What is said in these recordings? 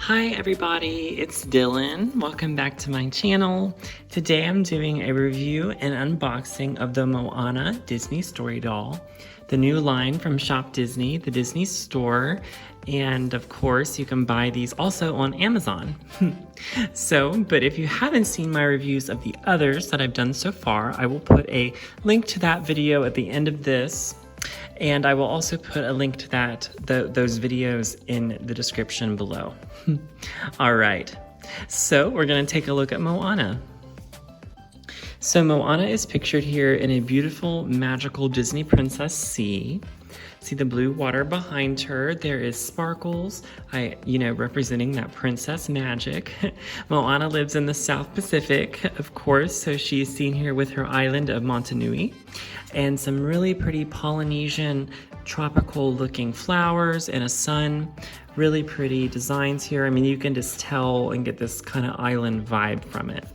Hi everybody, it's Dylan. Welcome back to my channel. Today I'm doing a review and unboxing of the Moana Disney Story Doll, the new line from Shop Disney, the Disney store, and of course you can buy these also on Amazon. But if you haven't seen my reviews of the others that I've done so far, I will put a link to that video at the end of this. And I will also put a link to those videos in the description below. All right, so we're gonna take a look at Moana. So Moana is pictured here in a beautiful, magical Disney princess sea. See the blue water behind her. There is sparkles, representing that princess magic. Moana lives in the South Pacific, of course, so she is seen here with her island of Motunui and some really pretty Polynesian tropical looking flowers and a sun. Really pretty designs here. I mean, you can just tell and get this kind of island vibe from it.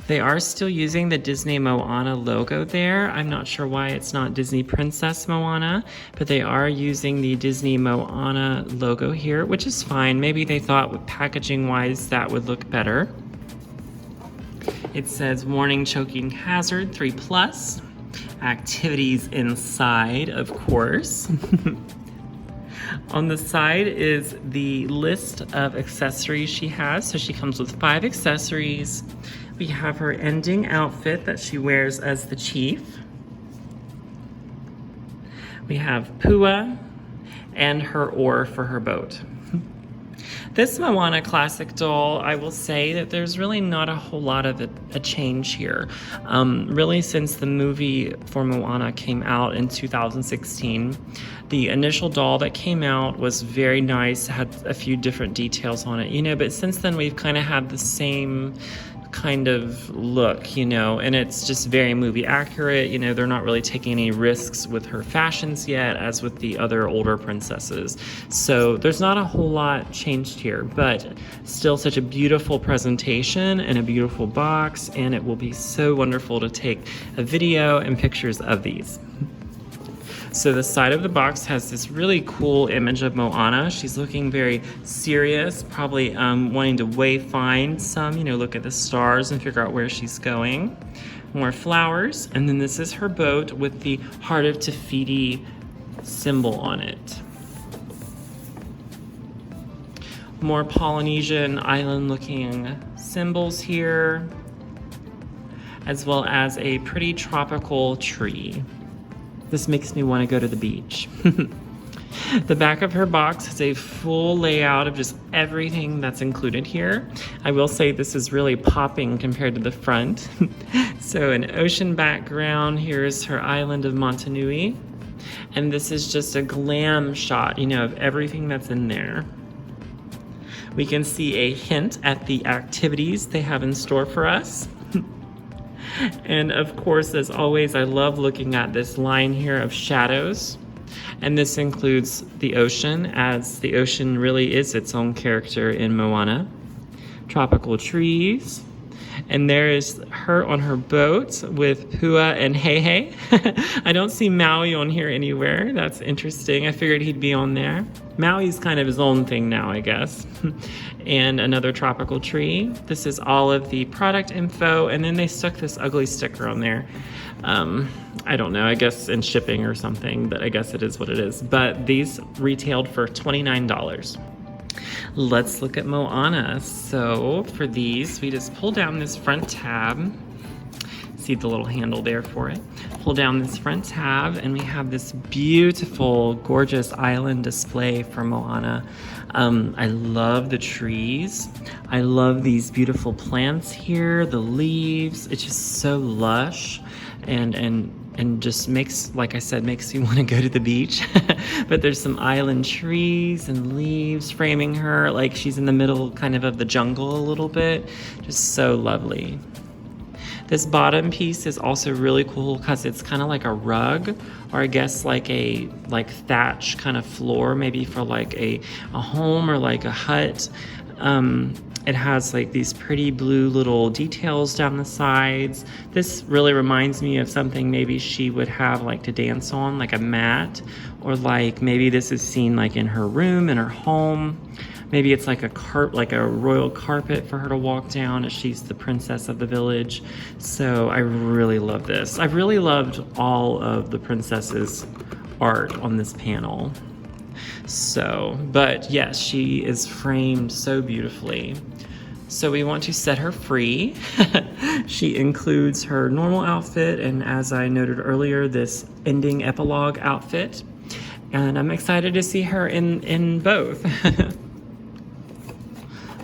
They are still using the Disney Moana logo there. I'm not sure why it's not Disney Princess Moana, but they are using the Disney Moana logo here, which is fine. Maybe they thought with packaging wise that would look better. It says warning choking hazard 3+. Activities inside, of course. On the side is the list of accessories she has. So she comes with 5 accessories. We have her ending outfit that she wears as the chief. We have Pua and her oar for her boat. This Moana classic doll, I will say that there's really not a whole lot of a change here. Really, since the movie for Moana came out in 2016, the initial doll that came out was very nice, had a few different details on it, but since then we've kind of had the same kind of look, and it's just very movie accurate. They're not really taking any risks with her fashions yet, as with the other older princesses. So there's not a whole lot changed here, but still such a beautiful presentation and a beautiful box, and it will be so wonderful to take a video and pictures of these. So the side of the box has this really cool image of Moana. She's looking very serious, probably wanting to wayfind some, look at the stars and figure out where she's going. More flowers, and then this is her boat with the Heart of Te Fiti symbol on it. More Polynesian island-looking symbols here, as well as a pretty tropical tree. This makes me want to go to the beach. The back of her box has a full layout of just everything that's included here. I will say this is really popping compared to the front. So an ocean background, here's her island of Motunui. And this is just a glam shot, of everything that's in there. We can see a hint at the activities they have in store for us. And of course, as always, I love looking at this line here of shadows. And this includes the ocean, as the ocean really is its own character in Moana. Tropical trees. And there is her on her boat with Pua and Heihei. I don't see Maui on here anywhere. That's interesting. I figured he'd be on there. Maui's kind of his own thing now, I guess. And another tropical tree. This is all of the product info, and then they stuck this ugly sticker on there. I don't know, I guess in shipping or something, but I guess it is what it is. But these retailed for $29. Let's look at Moana. So for these, we just pull down this front tab. See the little handle there for it. Pull down this front tab, and we have this beautiful, gorgeous island display for Moana. I love the trees. I love these beautiful plants here, the leaves. It's just so lush and just makes, like I said, makes you want to go to the beach. But there's some island trees and leaves framing her like she's in the middle kind of the jungle a little bit. Just so lovely. This bottom piece is also really cool because it's kind of like a rug, or I guess like thatch kind of floor, maybe for like a home or like a hut. It has like these pretty blue little details down the sides. This really reminds me of something maybe she would have like to dance on, like a mat, or like maybe this is seen like in her room, in her home. maybe it's like a royal carpet for her to walk down as she's the princess of the village. So I really love this. I've really loved all of the princesses' art on this panel. So, but yes, she is framed so beautifully. So we want to set her free. She includes her normal outfit and, as I noted earlier, this ending epilogue outfit. And I'm excited to see her in both.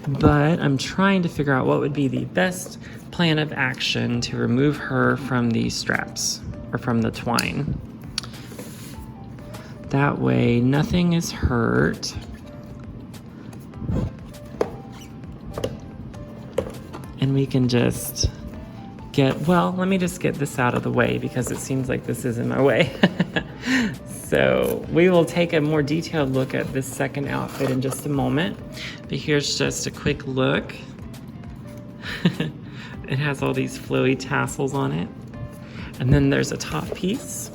But I'm trying to figure out what would be the best plan of action to remove her from the straps or from the twine. That way nothing is hurt. And we can just let me just get this out of the way because it seems like this is in my way. So we will take a more detailed look at this second outfit in just a moment. But here's just a quick look. It has all these flowy tassels on it. And then there's a top piece.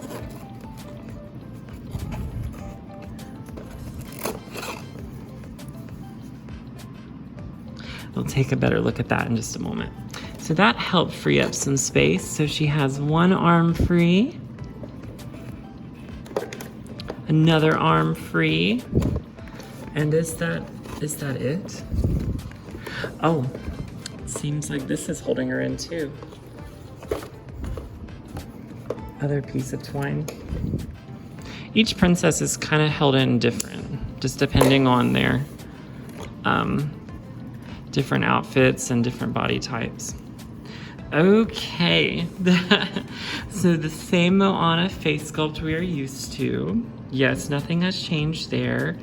We'll take a better look at that in just a moment. So that helped free up some space. So she has one arm free, another arm free, and is that it? Oh, it seems like this is holding her in too. Other piece of twine. Each princess is kind of held in different, just depending on their different outfits and different body types. Okay, so the same Moana face sculpt we are used to. Yes, nothing has changed there.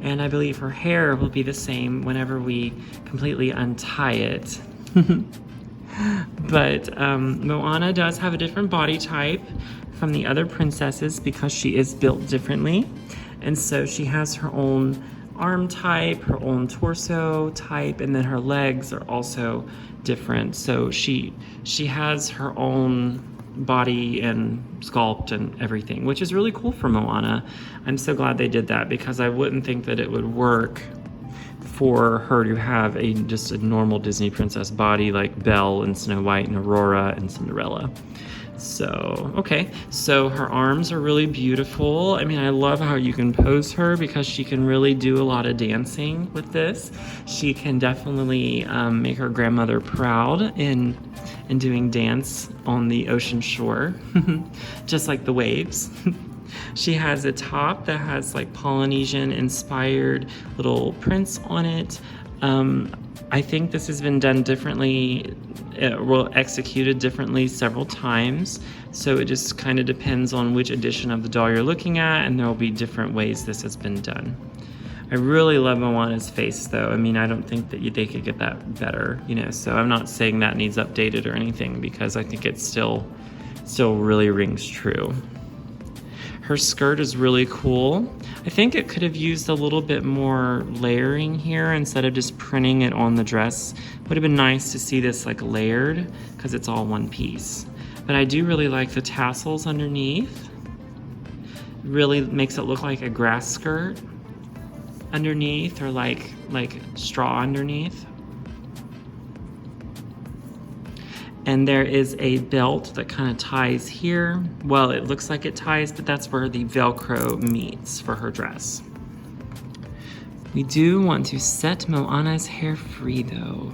And I believe her hair will be the same whenever we completely untie it. But Moana does have a different body type from the other princesses because she is built differently. And so she has her own arm type, her own torso type, and then her legs are also different. So she has her own body and sculpt and everything, which is really cool for Moana. I'm so glad they did that because I wouldn't think that it would work for her to have just a normal Disney princess body like Belle and Snow White and Aurora and Cinderella. So, okay, so her arms are really beautiful. I mean, I love how you can pose her because she can really do a lot of dancing with this. She can definitely make her grandmother proud in doing dance on the ocean shore, just like the waves. She has a top that has like Polynesian inspired little prints on it. I think this has been done differently, executed differently several times. So it just kind of depends on which edition of the doll you're looking at, and there will be different ways this has been done. I really love Moana's face though. I mean, I don't think that they could get that better, you know, so I'm not saying that needs updated or anything because I think it still really rings true. Her skirt is really cool. I think it could have used a little bit more layering here instead of just printing it on the dress. Would have been nice to see this like layered because it's all one piece. But I do really like the tassels underneath. Really makes it look like a grass skirt underneath or like straw underneath. And there is a belt that kind of ties here. Well, it looks like it ties, but that's where the Velcro meets for her dress. We do want to set Moana's hair free though.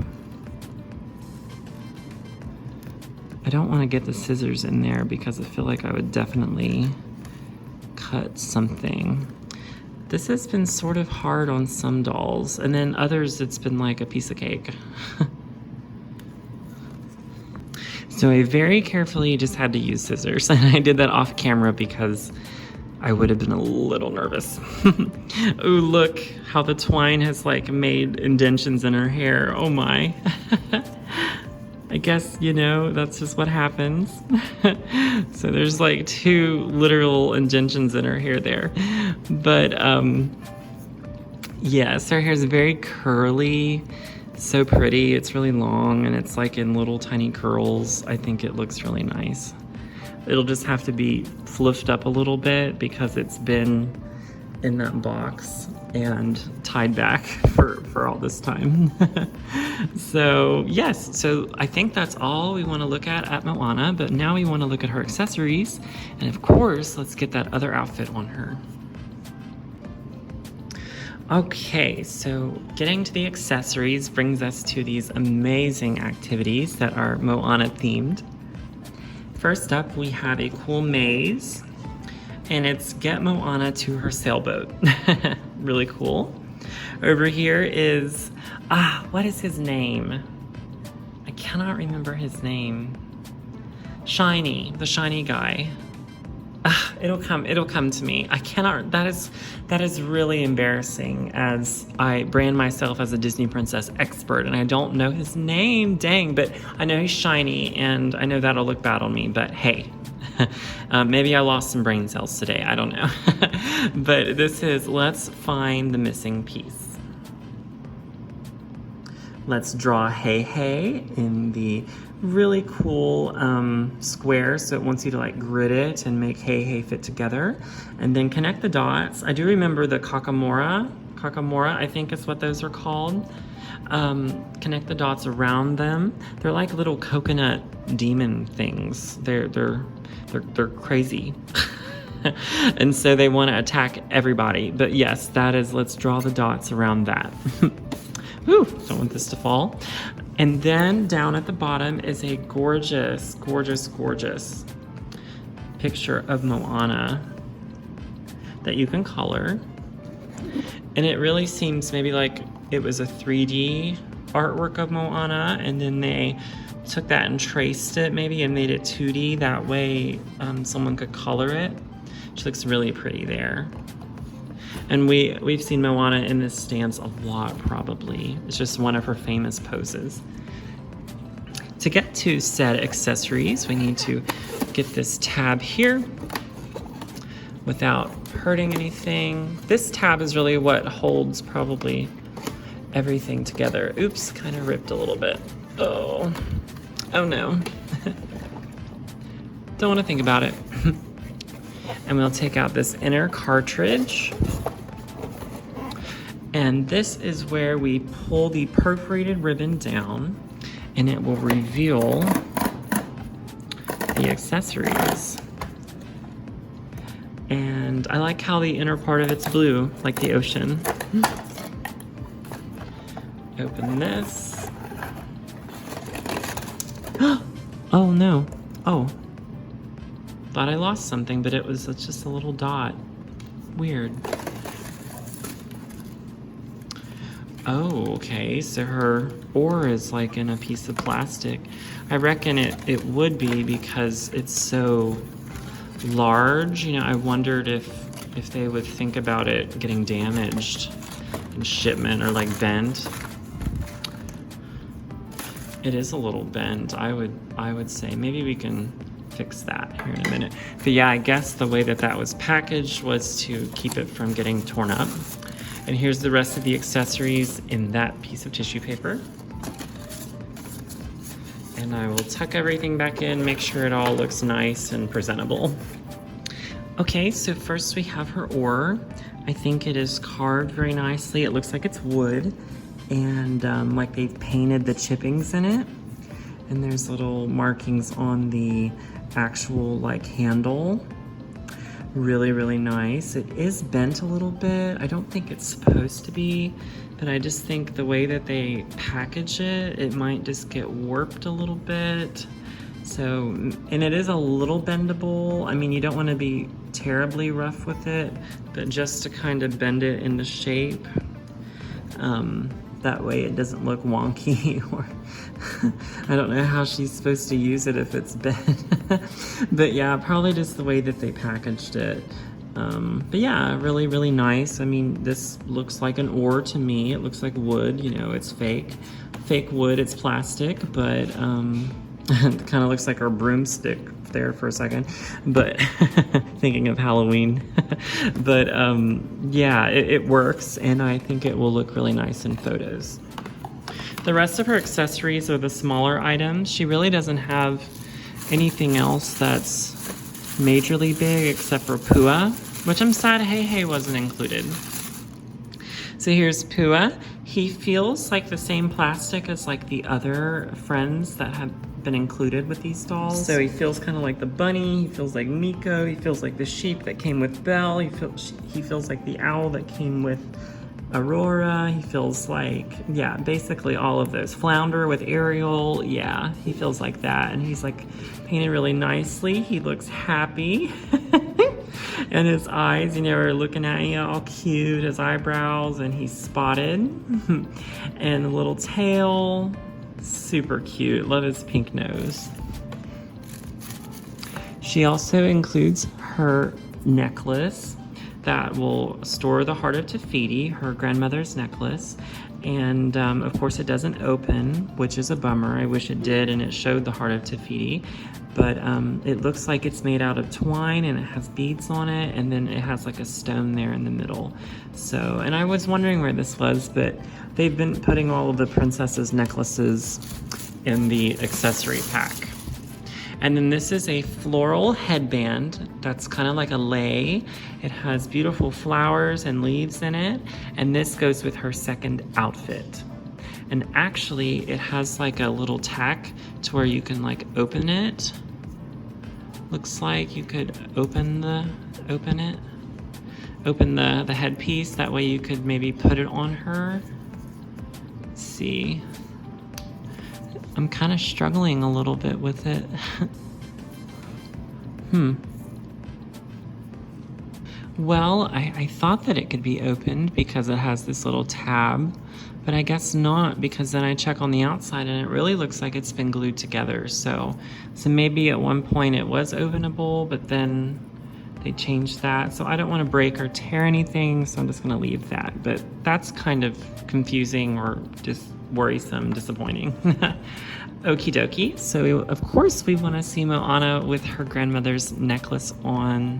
I don't want to get the scissors in there because I feel like I would definitely cut something. This has been sort of hard on some dolls, and then others it's been like a piece of cake. So I very carefully just had to use scissors, and I did that off camera because I would have been a little nervous. Ooh, look how the twine has like made indentions in her hair. Oh my. I guess, you know, that's just what happens. So there's like 2 literal indentions in her hair there. But yes, her hair is very curly. So pretty. It's really long and it's like in little tiny curls. I think it looks really nice. It'll just have to be fluffed up a little bit because it's been in that box and tied back for all this time. So yes, so I think that's all we want to look at Moana, but now we want to look at her accessories. And of course, let's get that other outfit on her. Okay, so getting to the accessories brings us to these amazing activities that are Moana themed. First up, we have a cool maze, and it's Get Moana to Her Sailboat. Really cool. Over here is, what is his name? I cannot remember his name. Shiny, the shiny guy. It'll come to me. I cannot, that is really embarrassing, as I brand myself as a Disney princess expert and I don't know his name, dang, but I know he's shiny and I know that'll look bad on me, but hey, maybe I lost some brain cells today, I don't know. But this is, let's find the missing piece. Let's draw Hey Hey in the really cool square, so it wants you to like grid it and make Hey Hey fit together, and then connect the dots. I do remember the kakamora, I think is what those are called. Connect the dots around them. They're like little coconut demon things. They're crazy. And so they want to attack everybody. But yes, that is, let's draw the dots around that. Whew, don't want this to fall. And then down at the bottom is a gorgeous, gorgeous, gorgeous picture of Moana that you can color. And it really seems maybe like it was a 3D artwork of Moana, and then they took that and traced it maybe and made it 2D. That way someone could color it. She looks really pretty there. And we've seen Moana in this stance a lot, probably. It's just one of her famous poses. To get to said accessories, we need to get this tab here without hurting anything. This tab is really what holds probably everything together. Oops, kind of ripped a little bit. Oh no. Don't want to think about it. And we'll take out this inner cartridge. And this is where we pull the perforated ribbon down, and it will reveal the accessories. And I like how the inner part of it's blue, like the ocean. Open this. Oh no. Oh. Thought I lost something, but it's just a little dot. Weird. Oh, okay, so her oar is like in a piece of plastic. I reckon it would be because it's so large. You know, I wondered if they would think about it getting damaged in shipment or like bent. It is a little bent, I would say. Maybe we can fix that here in a minute. But yeah, I guess the way that was packaged was to keep it from getting torn up. And here's the rest of the accessories in that piece of tissue paper. And I will tuck everything back in, make sure it all looks nice and presentable. Okay, so first we have her oar. I think it is carved very nicely. It looks like it's wood, and like they've painted the chippings in it. And there's little markings on the actual like handle. Really, really nice. It is bent a little bit. I don't think it's supposed to be, but I just think the way that they package it, it might just get warped a little bit. So, and it is a little bendable. I mean, you don't want to be terribly rough with it, but just to kind of bend it into shape. That way it doesn't look wonky, or I don't know how she's supposed to use it if it's bent. But yeah, probably just the way that they packaged it. But yeah, really, really nice. I mean, this looks like an oar to me. It looks like wood, you know, it's fake wood, it's plastic, but it kind of looks like our broomstick there for a second, but thinking of Halloween. But yeah, it works, and I think it will look really nice in photos. The rest of her accessories are the smaller items. She really doesn't have anything else that's majorly big except for Pua. which I'm sad Hey Hey wasn't included. So here's Pua. He feels like the same plastic as like the other friends that have been included with these dolls. So he feels kind of like the bunny, he feels like Miko, he feels like the sheep that came with Belle, he feels like the owl that came with Aurora, he feels like, yeah, basically all of those. Flounder with Ariel, yeah, he feels like that. And he's like painted really nicely. He looks happy. And his eyes, you know, are looking at you all cute, his eyebrows, and he's spotted. And the little tail, super cute. Love his pink nose. She also includes her necklace that will store the heart of Te Fiti, her grandmother's necklace. And of course it doesn't open, which is a bummer. I wish it did and it showed the heart of Te Fiti. But it looks like it's made out of twine and it has beads on it, and then it has like a stone there in the middle. So, and I was wondering where this was, but they've been putting all of the princesses' necklaces in the accessory pack. And then this is a floral headband that's kind of like a lei. It has beautiful flowers and leaves in it. And this goes with her second outfit. And actually it has like a little tack to where you can like open it. Looks like you could open the headpiece. That way you could maybe put it on her. Let's see. I'm kind of struggling a little bit with it. Well, I thought that it could be opened because it has this little tab, but I guess not, because then I check on the outside and it really looks like it's been glued together. So maybe at one point it was openable, but then they changed that. So I don't want to break or tear anything, so I'm just going to leave that. But that's kind of confusing or just worrisome, disappointing. Okie dokie. So of course we want to see Moana with her grandmother's necklace on,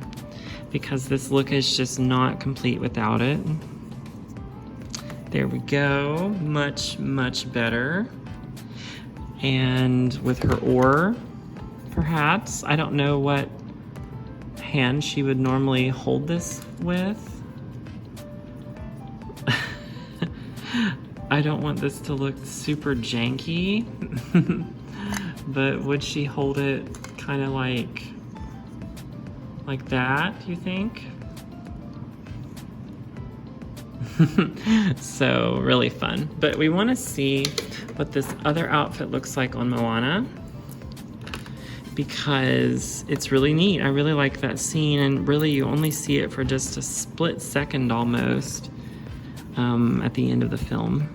because this look is just not complete without it. There we go. Much, much better. And with her oar, perhaps. I don't know what hand she would normally hold this with. I don't want this to look super janky, but would she hold it kind of like that, do you think? So really fun. But we want to see what this other outfit looks like on Moana, because it's really neat. I really like that scene, and really you only see it for just a split second almost at the end of the film.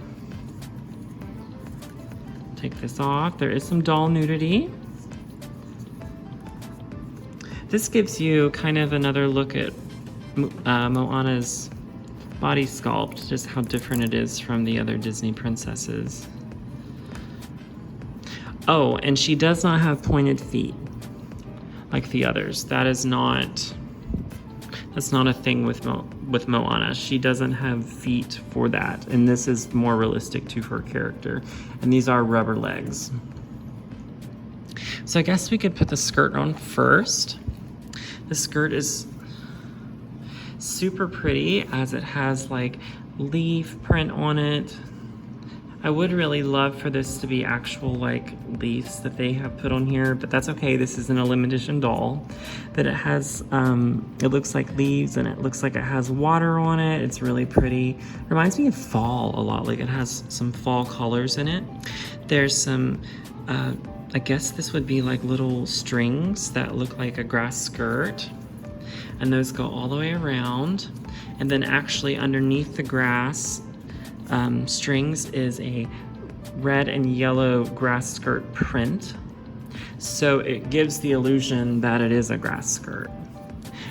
Take this off. There is some doll nudity. This gives you kind of another look at Moana's body sculpt, just how different it is from the other Disney princesses. Oh, and she does not have pointed feet like the others. That's not a thing with Moana. She doesn't have feet for that, and this is more realistic to her character. And these are rubber legs. So I guess we could put the skirt on first. The skirt is super pretty, as it has like leaf print on it. I would really love for this to be actual like leaves that they have put on here, but that's okay. This isn't a limited edition doll. But it has, it looks like leaves, and it looks like it has water on it. It's really pretty. Reminds me of fall a lot. Like it has some fall colors in it. There's some, I guess this would be like little strings that look like a grass skirt. And those go all the way around. And then actually underneath the grass strings is a red and yellow grass skirt print. So it gives the illusion that it is a grass skirt.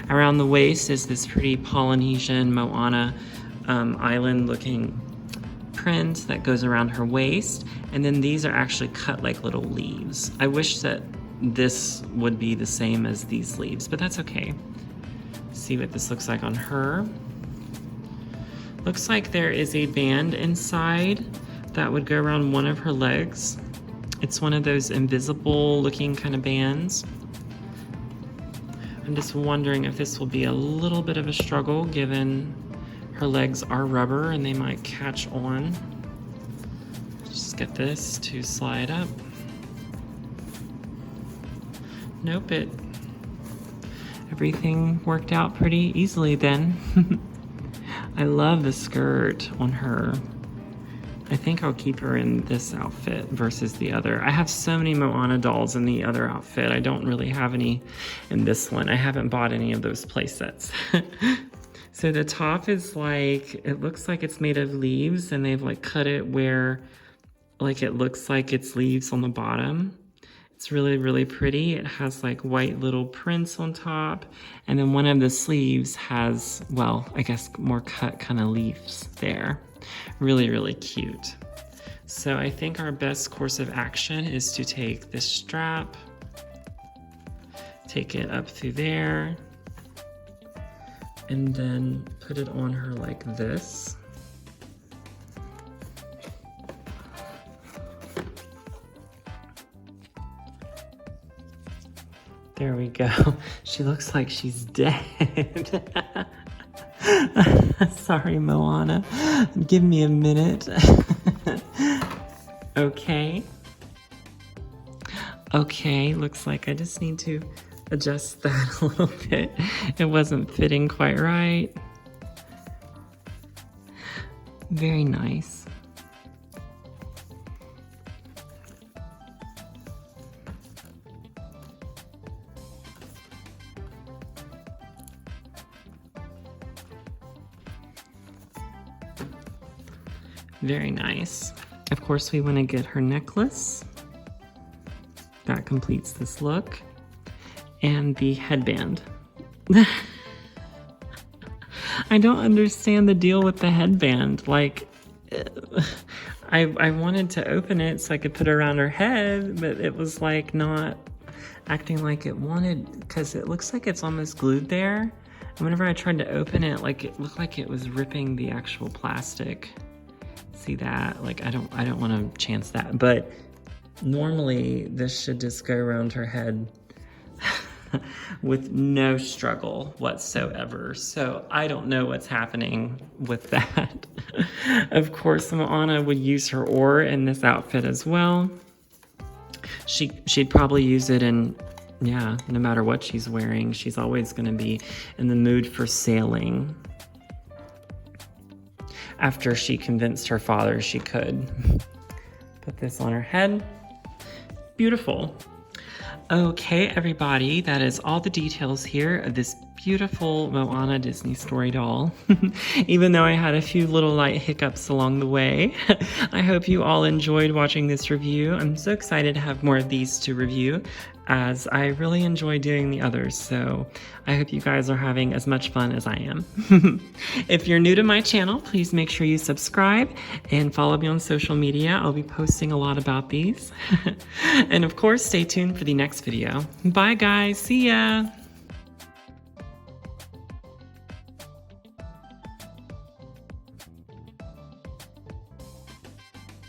Around the waist is this pretty Polynesian Moana island looking print that goes around her waist. And then these are actually cut like little leaves. I wish that this would be the same as these leaves, but that's okay. See what this looks like on her. Looks like there is a band inside that would go around one of her legs. It's one of those invisible looking kind of bands. I'm just wondering if this will be a little bit of a struggle given her legs are rubber and they might catch on. Just get this to slide up. Nope, everything worked out pretty easily then. I love the skirt on her. I think I'll keep her in this outfit versus the other. I have so many Moana dolls in the other outfit. I don't really have any in this one. I haven't bought any of those play sets. So the top is like, it looks like it's made of leaves and they've like cut it where like it looks like it's leaves on the bottom. It's really, really pretty. It has like white little prints on top. And then one of the sleeves has, well, I guess more cut kind of leaves there. Really, really cute. So I think our best course of action is to take this strap, take it up through there, and then put it on her like this. There we go. She looks like she's dead. Sorry, Moana. Give me a minute. Okay. Okay, looks like I just need to adjust that a little bit. It wasn't fitting quite right. Very nice. Very nice. Of course, we want to get her necklace. That completes this look. And the headband. I don't understand the deal with the headband. Like, I wanted to open it so I could put it around her head, but it was like not acting like it wanted, because it looks like it's almost glued there. And whenever I tried to open it, like it looked like it was ripping the actual plastic. See that? Like I don't want to chance that, but normally this should just go around her head with no struggle whatsoever. So I don't know what's happening with that. Of course, Moana would use her oar in this outfit as well. She'd probably use it in, yeah, no matter what she's wearing, she's always going to be in the mood for sailing. After she convinced her father she could. Put this on her head. Beautiful. Okay, everybody, that is all the details here of this beautiful Moana Disney Story doll. Even though I had a few little light hiccups along the way. I hope you all enjoyed watching this review. I'm so excited to have more of these to review, as I really enjoy doing the others, so I hope you guys are having as much fun as I am. If you're new to my channel, please make sure you subscribe and follow me on social media. I'll be posting a lot about these. And of course, stay tuned for the next video. Bye guys, see ya!